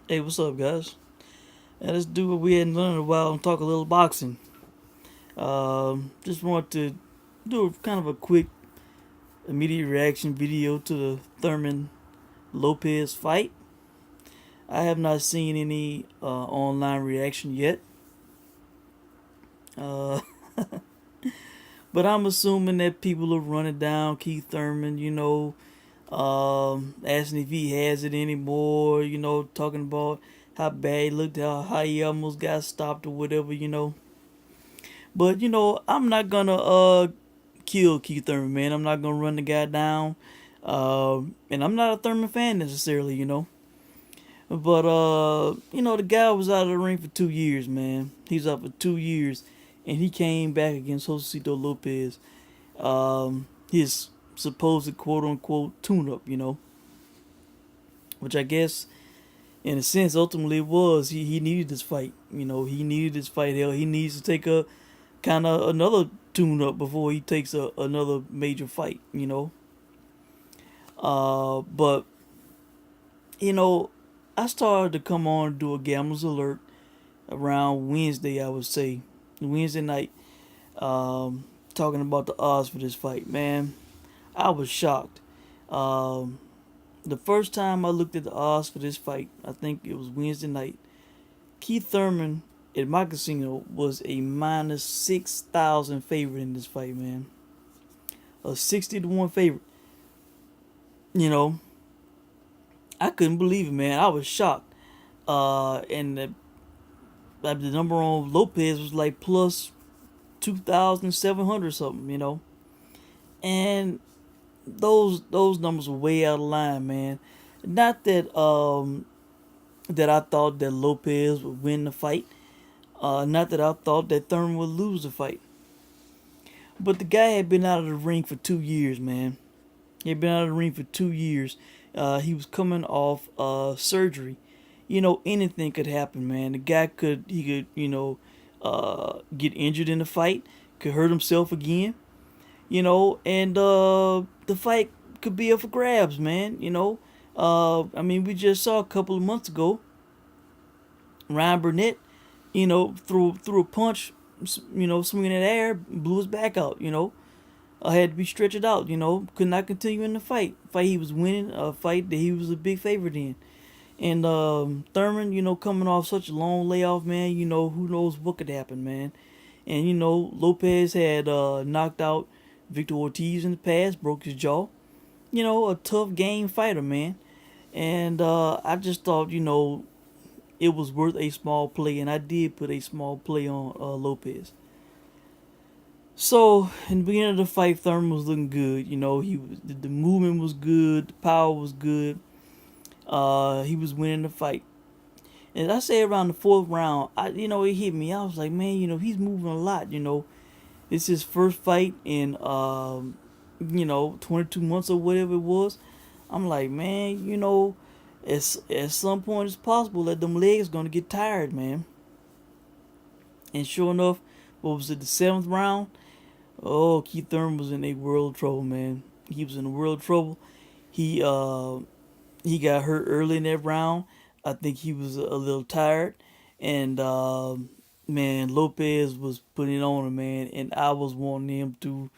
Hey, what's up, guys? Let's do what we hadn't done in a while and talk a little boxing. Just want to do kind of a quick, immediate reaction video to the Thurman Lopez fight. I have not seen any online reaction yet, uh, but I'm assuming that people are running down Keith Thurman. Asking if he has it anymore. Talking about how bad he looked, how he almost got stopped or whatever. But I'm not gonna kill Keith Thurman, man. I'm not gonna run the guy down. And I'm not a Thurman fan necessarily. But the guy was out of the ring for 2 years, man. He's out for 2 years, and he came back against Josesito Lopez. His supposed quote unquote tune up, which I guess in a sense ultimately it was. He needed this fight. He needed this fight. Hell, he needs to take a kind of another tune up before he takes another major fight. But you know, I started to come on and do a gamblers alert around Wednesday. I would say Wednesday night, talking about the odds for this fight. Man, I was shocked. Um, the first time I looked at the odds for this fight, I think it was Wednesday night. Keith Thurman at my casino was a minus 6,000 favorite in this fight, man. A 60-1 favorite. You know, I couldn't believe it, man. I was shocked. And the number on Lopez was like plus 2,700 something. And those numbers were way out of line, man. Not that I thought that Lopez would win the fight. Not that I thought that Thurman would lose the fight. But the guy had been out of the ring for 2 years, man. He had been out of the ring for 2 years. He was coming off surgery. Anything could happen, man. The guy could get injured in the fight, could hurt himself again, and the fight could be up for grabs, man. I mean, we just saw a couple of months ago, Ryan Burnett, threw a punch, swinging in the air, blew his back out. Had to be stretched out. Could not continue in the fight. Fight he was winning, a fight that he was a big favorite in. And Thurman, coming off such a long layoff, man, who knows what could happen, man. And Lopez had knocked out Victor Ortiz in the past, broke his jaw. A tough game fighter, man. And I just thought, it was worth a small play, and I did put a small play on Lopez. So in the beginning of the fight, Thurman was looking good. The movement was good, the power was good. He was winning the fight. And I say around the fourth round, it hit me. I was like, man, he's moving a lot. It's his first fight in 22 months or whatever it was. I'm like, man, at some point it's possible that them legs gonna get tired, man. And sure enough, what was it, the seventh round? Oh, Keith Thurman was in a world of trouble, man. He was in a world of trouble. He got hurt early in that round. I think he was a little tired, and man, Lopez was putting it on him, man. And I was wanting him to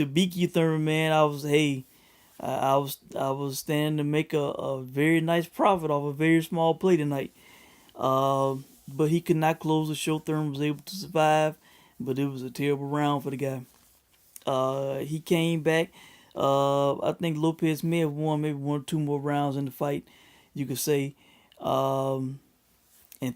beat Keith Thurman, man. I was standing to make a very nice profit off a very small play tonight. But he could not close the show. Thurman was able to survive, but it was a terrible round for the guy. He came back. I think Lopez may have won maybe one or two more rounds in the fight, you could say. And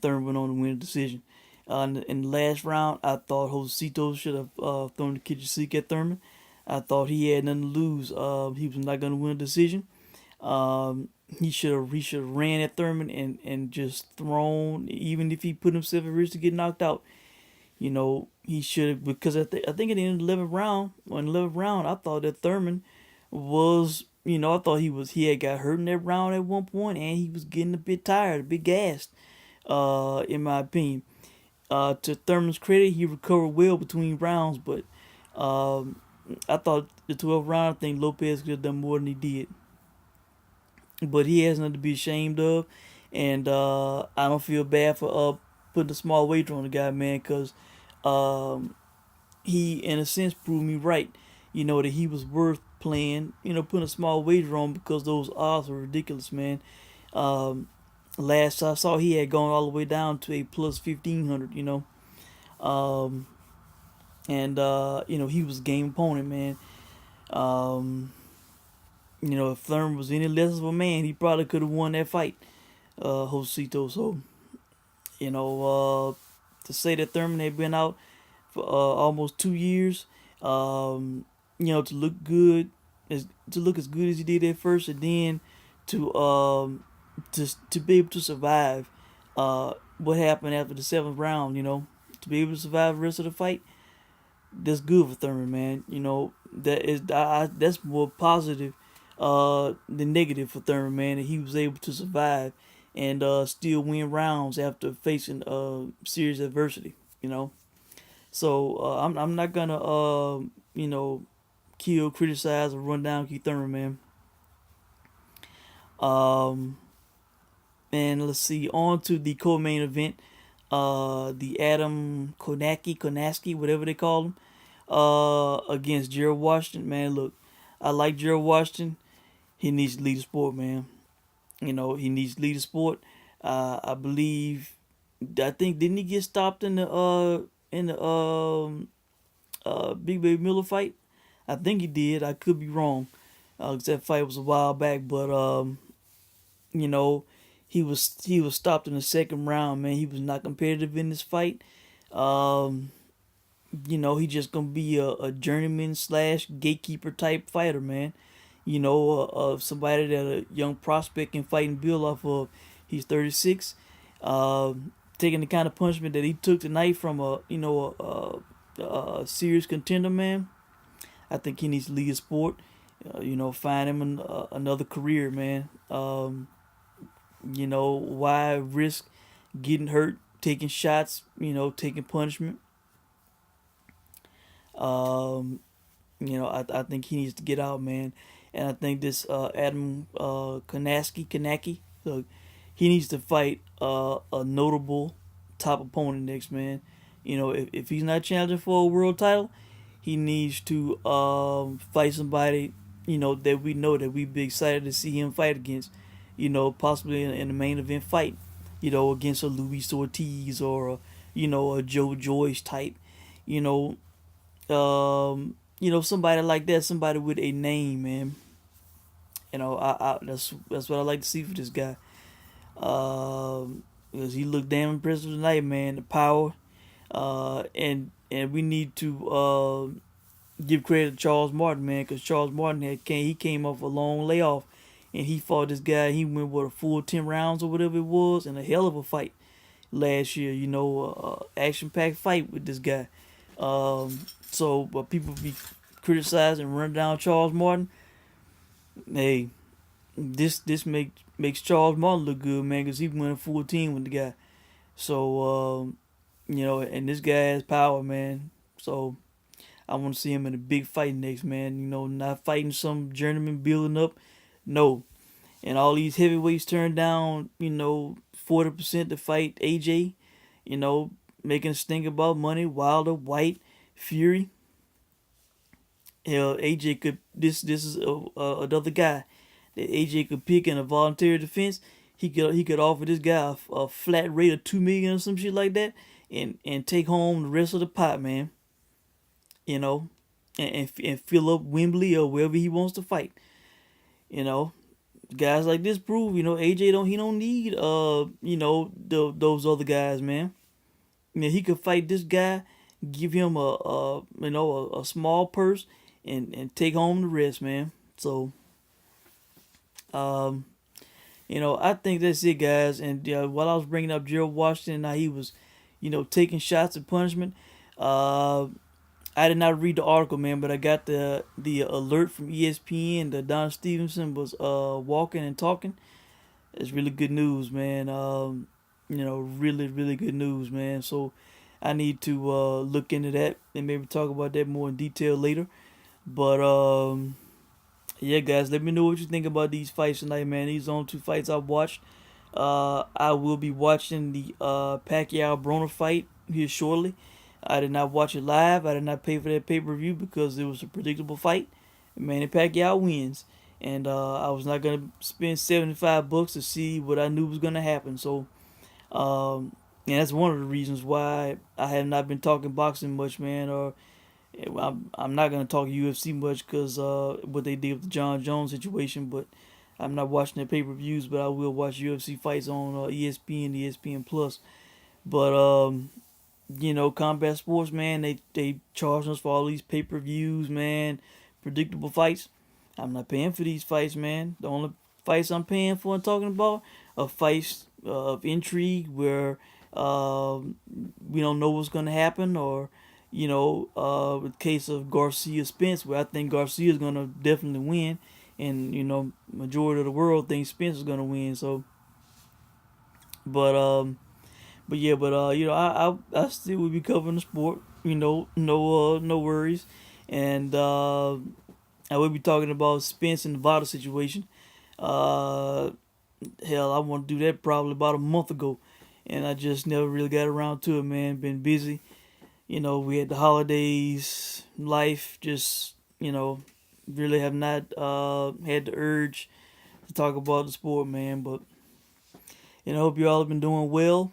Thurman went on to win the decision. In the last round, I thought Josesito should have thrown the kitchen sink at Thurman. I thought he had nothing to lose. He was not going to win a decision. He should have ran at Thurman and just thrown, even if he put himself at risk to get knocked out. He should have, because I think at the end of the 11th round, I thought that Thurman was, I thought he had got hurt in that round at one point, and he was getting a bit tired, a bit gassed, in my opinion. To Thurman's credit, he recovered well between rounds, but um, I thought the 12th round, I think Lopez could have done more than he did. But he has nothing to be ashamed of. And I don't feel bad for putting a small wager on the guy, man, because um, he, in a sense, proved me right. That he was worth playing. Putting a small wager on because those odds were ridiculous, man. Um, Last I saw, he had gone all the way down to a plus 1,500. Um, and he was game opponent, man. Um, if Thurman was any less of a man, he probably could have won that fight, Josesito. So, to say that Thurman had been out for almost 2 years, to look good, to look as good as he did at first, and then to to be able to survive what happened after the seventh round, to be able to survive the rest of the fight, that's good for Thurman, man. That's more positive than negative for Thurman, man. That he was able to survive and still win rounds after facing serious adversity. So I'm not gonna kill, criticize, or run down Keith Thurman, man. Um, and let's see, on to the co-main event. The Adam Kownacki, whatever they call him, against Gerald Washington. Man, look, I like Gerald Washington. He needs to lead the sport, man. He needs to lead the sport. I believe, I think, didn't he get stopped in the Big Baby Miller fight? I think he did. I could be wrong. 'Cause that fight was a while back, but you know, he was stopped in the second round. Man, he was not competitive in this fight. Um, he just gonna be a journeyman slash gatekeeper type fighter, man. Somebody that a young prospect can fight and build off of. He's 36. Taking the kind of punishment that he took tonight from a serious contender, man. I think he needs to leave his sport. Find him another career, man. Why risk getting hurt, taking shots, taking punishment? I think he needs to get out, man. And I think this Adam Kownacki, look, he needs to fight a notable top opponent next, man. If he's not challenging for a world title, he needs to fight somebody, that we know that we'd be excited to see him fight against. Possibly in the main event fight, against a Luis Ortiz or a Joe Joyce type. You know, somebody like that, somebody with a name, man. That's what I like to see for this guy. Because he looked damn impressive tonight, man. The power, and we need to give credit to Charles Martin, man, because Charles Martin he came off a long layoff, and he fought this guy. He went with a full 10 rounds or whatever it was, and a hell of a fight last year. Action packed fight with this guy. But people be criticizing and run down Charles Martin. Hey, this makes Charles Martin look good, man, because he went a full team with the guy. So and this guy has power, man. So I want to see him in a big fight next, man. Not fighting some journeyman building up. No. And all these heavyweights turned down, 40% to fight AJ. Making us think about money. Wilder, White, Fury. Hell, AJ could. This is another guy that AJ could pick in a voluntary defense. He could offer this guy a flat rate of $2 million or some shit like that, and take home the rest of the pot, man. And fill up Wembley or wherever he wants to fight. Guys like this prove, AJ don't need those other guys, man. He could fight this guy, give him a small purse, and take home the rest, man. So I think that's it, guys. And while I was bringing up Gerald Washington, how he was, taking shots at punishment. I did not read the article, man, but I got the alert from ESPN that Don Stevenson was walking and talking. It's really good news, man. Really, really good news, man. So I need to look into that and maybe talk about that more in detail later. But yeah, guys, let me know what you think about these fights tonight, man. These are only two fights I've watched. I will be watching the Pacquiao Broner fight here shortly. I did not watch it live. I did not pay for that pay per view because it was a predictable fight. Manny Pacquiao wins, and I was not gonna spend $75 to see what I knew was gonna happen. So, and that's one of the reasons why I have not been talking boxing much, man. Or I'm not gonna talk UFC much because what they did with the John Jones situation, but I'm not watching their pay per views, but I will watch UFC fights on ESPN, ESPN Plus. But combat sports, man, they charge us for all these pay per views, man, predictable fights. I'm not paying for these fights, man. The only fights I'm paying for and talking about are fights of intrigue where we don't know what's gonna happen, or the case of Garcia Spence, where I think Garcia is gonna definitely win, and majority of the world thinks Spence is gonna win. So, but but yeah, but I still will be covering the sport. No worries, and I will be talking about Spence and the Nevada situation. Uh, Hell, I want to do that probably about a month ago, and I just never really got around to it, man. Been busy. We had the holidays, life, just really have not had the urge to talk about the sport, man. But I hope you all have been doing well.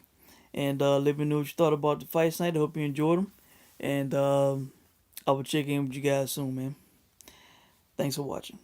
And let me know what you thought about the fights tonight. I hope you enjoyed them. And I will check in with you guys soon, man. Thanks for watching.